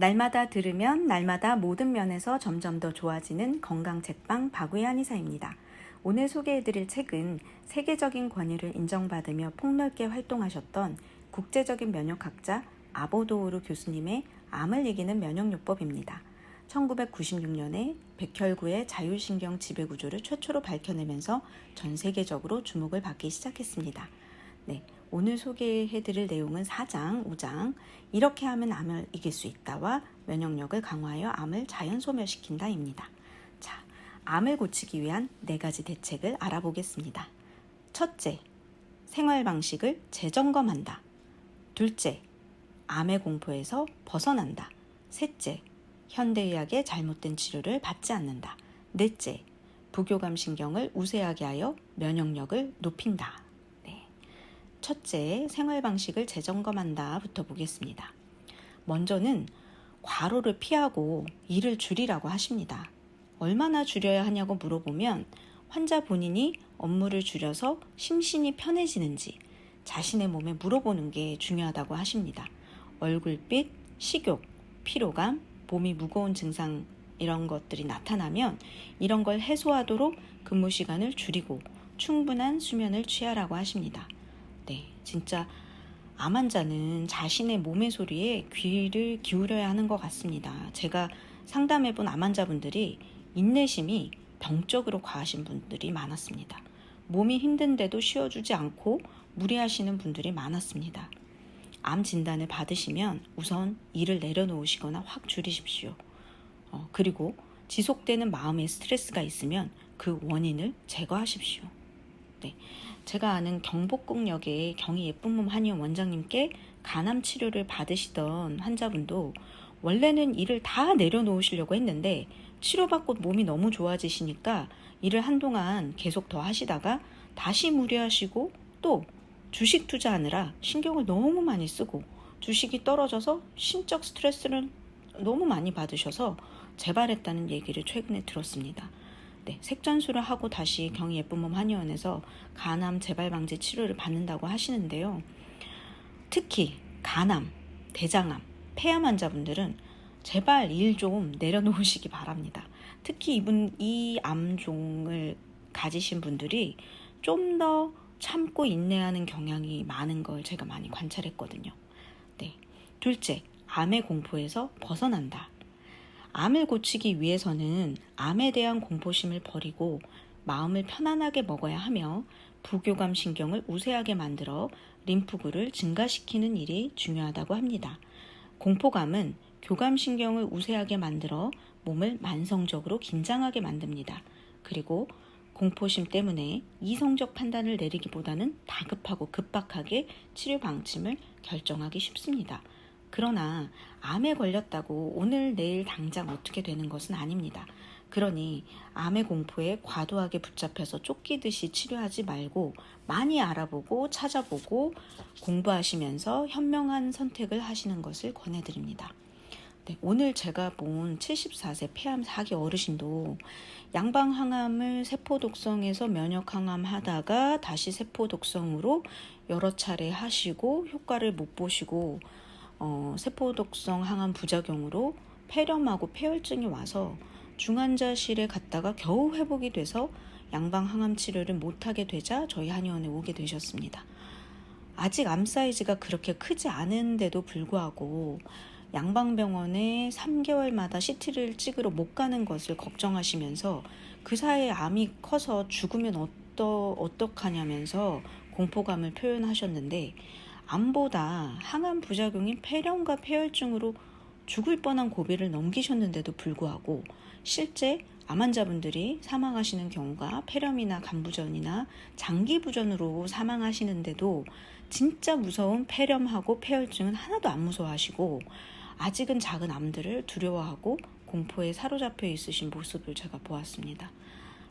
날마다 들으면 날마다 모든 면에서 점점 더 좋아지는 건강 책방 박우의 한의사입니다. 오늘 소개해드릴 책은 세계적인 권위를 인정받으며 폭넓게 활동하셨던 국제적인 면역학자 아보도우르 교수님의 암을 이기는 면역요법입니다. 1996년에 백혈구의 자율신경 지배구조를 최초로 밝혀내면서 전 세계적으로 주목을 받기 시작했습니다. 오늘 소개해드릴 내용은 4장, 5장 이렇게 하면 암을 이길 수 있다와 면역력을 강화하여 암을 자연 소멸시킨다입니다. 자, 암을 고치기 위한 4가지 대책을 알아보겠습니다. 첫째, 생활 방식을 재점검한다. 둘째, 암의 공포에서 벗어난다. 셋째, 현대의학의 잘못된 치료를 받지 않는다. 넷째, 부교감 신경을 우세하게 하여 면역력을 높인다. 첫째, 생활 방식을 재점검한다부터 보겠습니다. 먼저는 과로를 피하고 일을 줄이라고 하십니다. 얼마나 줄여야 하냐고 물어보면 환자 본인이 업무를 줄여서 심신이 편해지는지 자신의 몸에 물어보는 게 중요하다고 하십니다. 얼굴빛, 식욕, 피로감, 몸이 무거운 증상 이런 것들이 나타나면 이런 걸 해소하도록 근무 시간을 줄이고 충분한 수면을 취하라고 하십니다. 진짜 암 환자는 자신의 몸의 소리에 귀를 기울여야 하는 것 같습니다. 제가 상담해본 암 환자분들이 인내심이 병적으로 과하신 분들이 많았습니다. 몸이 힘든데도 쉬어주지 않고 무리하시는 분들이 많았습니다. 암 진단을 받으시면 우선 일을 내려놓으시거나 확 줄이십시오. 그리고 지속되는 마음의 스트레스가 있으면 그 원인을 제거하십시오. 제가 아는 경복궁역의 경희 예쁜몸 한의원 원장님께 간암 치료를 받으시던 환자분도 원래는 일을 다 내려놓으시려고 했는데 치료받고 몸이 너무 좋아지시니까 일을 한동안 계속 더 하시다가 다시 무리하시고 또 주식 투자하느라 신경을 너무 많이 쓰고 주식이 떨어져서 심적 스트레스를 너무 많이 받으셔서 재발했다는 얘기를 최근에 들었습니다. 색전수를 하고 다시 경희 예쁜몸 한의원에서 간암 재발 방지 치료를 받는다고 하시는데요. 특히 간암, 대장암, 폐암 환자분들은 제발 일 좀 내려놓으시기 바랍니다. 특히 이 암종을 가지신 분들이 좀 더 참고 인내하는 경향이 많은 걸 제가 많이 관찰했거든요. 둘째, 암의 공포에서 벗어난다. 암을 고치기 위해서는 암에 대한 공포심을 버리고 마음을 편안하게 먹어야 하며 부교감 신경을 우세하게 만들어 림프구를 증가시키는 일이 중요하다고 합니다. 공포감은 교감 신경을 우세하게 만들어 몸을 만성적으로 긴장하게 만듭니다. 그리고 공포심 때문에 이성적 판단을 내리기보다는 다급하고 급박하게 치료 방침을 결정하기 쉽습니다. 그러나 암에 걸렸다고 오늘 내일 당장 어떻게 되는 것은 아닙니다. 그러니 암의 공포에 과도하게 붙잡혀서 쫓기듯이 치료하지 말고 많이 알아보고 찾아보고 공부하시면서 현명한 선택을 하시는 것을 권해드립니다. 오늘 제가 본 74세 폐암 4기 어르신도 양방항암을 세포독성에서 면역항암 하다가 다시 세포독성으로 여러 차례 하시고 효과를 못 보시고 세포독성 항암 부작용으로 폐렴하고 폐혈증이 와서 중환자실에 갔다가 겨우 회복이 돼서 양방항암 치료를 못하게 되자 저희 한의원에 오게 되셨습니다. 아직 암 사이즈가 그렇게 크지 않은데도 불구하고 양방병원에 3개월마다 CT를 찍으러 못 가는 것을 걱정하시면서 그 사이에 암이 커서 죽으면 어떡하냐면서 공포감을 표현하셨는데 암보다 항암 부작용인 폐렴과 폐혈증으로 죽을 뻔한 고비를 넘기셨는데도 불구하고 실제 암 환자분들이 사망하시는 경우가 폐렴이나 간부전이나 장기부전으로 사망하시는데도 진짜 무서운 폐렴하고 폐혈증은 하나도 안 무서워하시고 아직은 작은 암들을 두려워하고 공포에 사로잡혀 있으신 모습을 제가 보았습니다.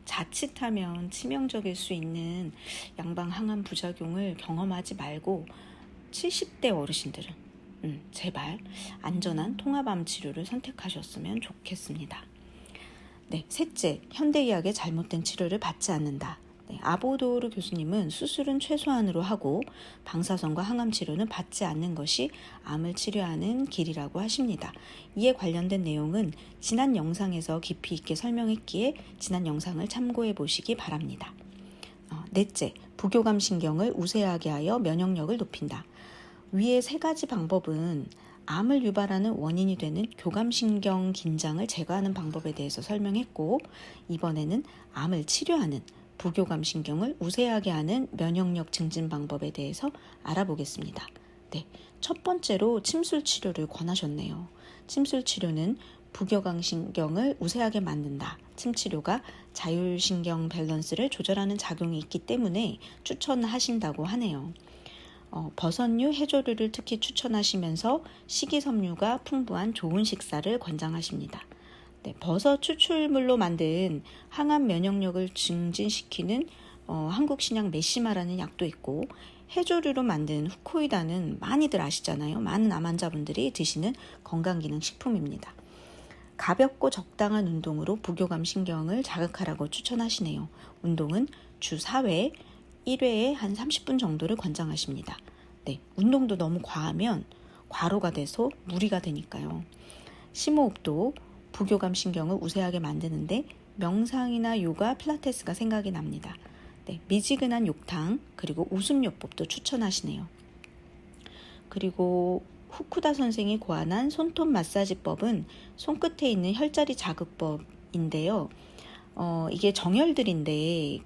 자칫하면 치명적일 수 있는 양방 항암 부작용을 경험하지 말고 70대 어르신들은 제발 안전한 통합암 치료를 선택하셨으면 좋겠습니다. 셋째, 현대의학의 잘못된 치료를 받지 않는다. 아보도르 교수님은 수술은 최소한으로 하고 방사선과 항암 치료는 받지 않는 것이 암을 치료하는 길이라고 하십니다. 이에 관련된 내용은 지난 영상에서 깊이 있게 설명했기에 지난 영상을 참고해 보시기 바랍니다. 넷째, 부교감 신경을 우세하게 하여 면역력을 높인다. 위의 세 가지 방법은 암을 유발하는 원인이 되는 교감신경 긴장을 제거하는 방법에 대해서 설명했고, 이번에는 암을 치료하는 부교감신경을 우세하게 하는 면역력 증진 방법에 대해서 알아보겠습니다. 첫 번째로 침술 치료를 권하셨네요. 침술 치료는 부교감신경을 우세하게 만든다. 침 치료가 자율신경 밸런스를 조절하는 작용이 있기 때문에 추천하신다고 하네요. 버섯류, 해조류를 특히 추천하시면서 식이섬유가 풍부한 좋은 식사를 권장하십니다. 버섯 추출물로 만든 항암 면역력을 증진시키는 한국 신약 메시마라는 약도 있고, 해조류로 만든 후코이다는 많이들 아시잖아요. 많은 암 환자분들이 드시는 건강기능식품입니다. 가볍고 적당한 운동으로 부교감 신경을 자극하라고 추천하시네요. 운동은 주 4회, 1회에 한 30분 정도를 권장하십니다. 운동도 너무 과하면 과로가 돼서 무리가 되니까요. 심호흡도 부교감 신경을 우세하게 만드는데 명상이나 요가, 필라테스가 생각이 납니다. 미지근한 욕탕, 그리고 웃음요법도 추천하시네요. 그리고 후쿠다 선생이 고안한 손톱 마사지법은 손끝에 있는 혈자리 자극법인데요. 이게 정혈들인데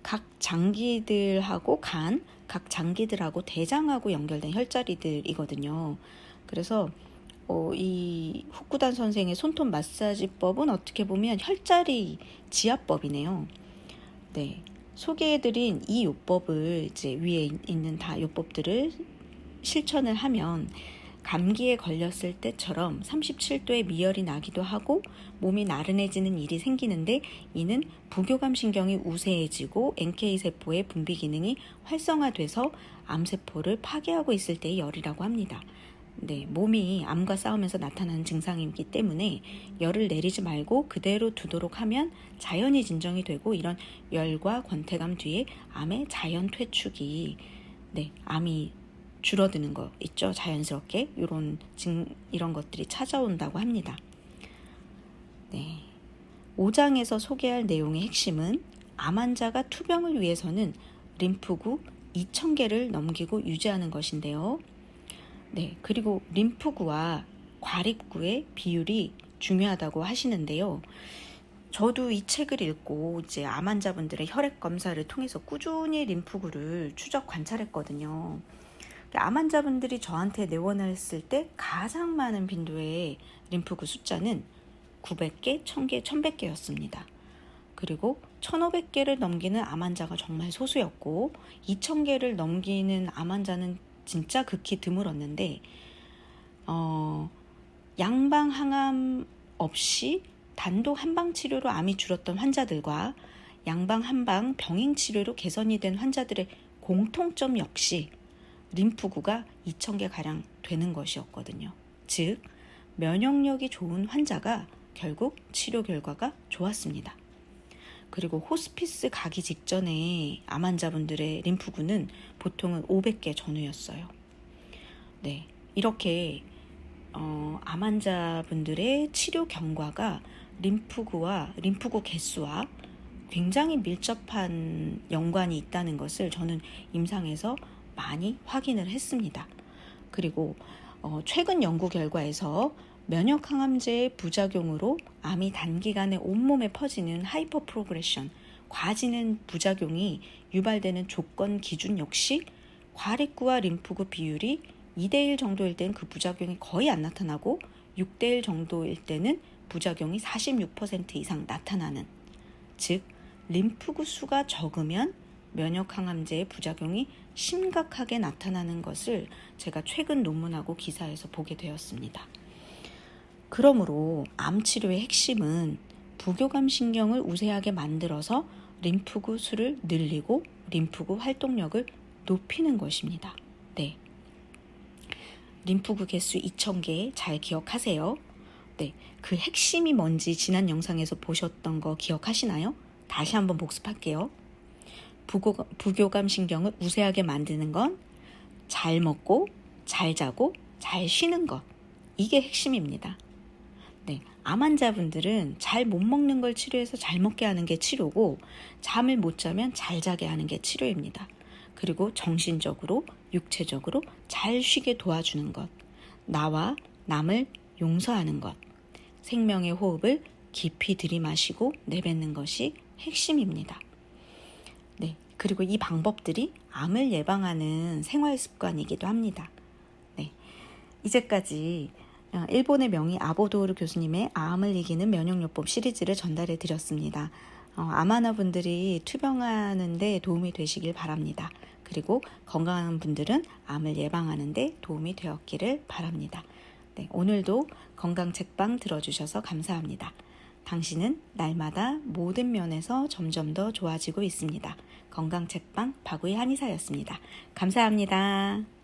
각 장기들하고 각 장기들하고 대장하고 연결된 혈자리들이거든요. 그래서 이 후쿠다 선생의 손톱 마사지법은 어떻게 보면 혈자리 지압법이네요. 소개해드린 이 요법을 이제 위에 있는 다 요법들을 실천을 하면 감기에 걸렸을 때처럼 37도의 미열이 나기도 하고 몸이 나른해지는 일이 생기는데, 이는 부교감 신경이 우세해지고 NK세포의 분비 기능이 활성화돼서 암세포를 파괴하고 있을 때의 열이라고 합니다. 몸이 암과 싸우면서 나타나는 증상이기 때문에 열을 내리지 말고 그대로 두도록 하면 자연히 진정이 되고, 이런 열과 권태감 뒤에 암의 자연 퇴축이 암이 줄어드는 거 있죠. 자연스럽게 이런 것들이 찾아온다고 합니다. 5장에서 소개할 내용의 핵심은 암 환자가 투병을 위해서는 림프구 2,000개를 넘기고 유지하는 것인데요. 그리고 림프구와 과립구의 비율이 중요하다고 하시는데요. 저도 이 책을 읽고 이제 암 환자분들의 혈액 검사를 통해서 꾸준히 림프구를 추적 관찰했거든요. 암 환자분들이 저한테 내원했을 때 가장 많은 빈도의 림프구 숫자는 900개, 1000개, 1100개였습니다. 그리고 1500개를 넘기는 암 환자가 정말 소수였고 2000개를 넘기는 암 환자는 진짜 극히 드물었는데, 양방 항암 없이 단독 한방 치료로 암이 줄었던 환자들과 양방 한방 병행 치료로 개선이 된 환자들의 공통점 역시 림프구가 2000개가량 되는 것이었거든요. 즉, 면역력이 좋은 환자가 결국 치료 결과가 좋았습니다. 그리고 호스피스 가기 직전에 암 환자분들의 림프구는 보통은 500개 전후였어요. 이렇게 암 환자분들의 치료 경과가 림프구 개수와 굉장히 밀접한 연관이 있다는 것을 저는 임상에서 많이 확인을 했습니다. 그리고 최근 연구 결과에서 면역 항암제의 부작용으로 암이 단기간에 온몸에 퍼지는 하이퍼 프로그레션, 과진행 부작용이 유발되는 조건 기준 역시 과립구와 림프구 비율이 2대1 정도일 때는 그 부작용이 거의 안 나타나고 6대1 정도일 때는 부작용이 46% 이상 나타나는, 즉 림프구 수가 적으면 면역 항암제의 부작용이 심각하게 나타나는 것을 제가 최근 논문하고 기사에서 보게 되었습니다. 그러므로 암 치료의 핵심은 부교감 신경을 우세하게 만들어서 림프구 수를 늘리고 림프구 활동력을 높이는 것입니다. 림프구 개수 2000개 잘 기억하세요. 그 핵심이 뭔지 지난 영상에서 보셨던 거 기억하시나요? 다시 한번 복습할게요. 부교감 신경을 우세하게 만드는 건 잘 먹고, 잘 자고, 잘 쉬는 것. 이게 핵심입니다. 네, 암 환자분들은 잘 못 먹는 걸 치료해서 잘 먹게 하는 게 치료고, 잠을 못 자면 잘 자게 하는 게 치료입니다. 그리고 정신적으로, 육체적으로 잘 쉬게 도와주는 것, 나와 남을 용서하는 것, 생명의 호흡을 깊이 들이마시고 내뱉는 것이 핵심입니다. 네, 그리고 이 방법들이 암을 예방하는 생활 습관이기도 합니다. 네, 이제까지 일본의 명의 아보도르 교수님의 암을 이기는 면역요법 시리즈를 전달해 드렸습니다. 암 환자분들이 투병하는 데 도움이 되시길 바랍니다. 그리고 건강한 분들은 암을 예방하는 데 도움이 되었기를 바랍니다. 네, 오늘도 건강 책방 들어주셔서 감사합니다. 당신은 날마다 모든 면에서 점점 더 좋아지고 있습니다. 건강 책방 박우희 한의사였습니다. 감사합니다.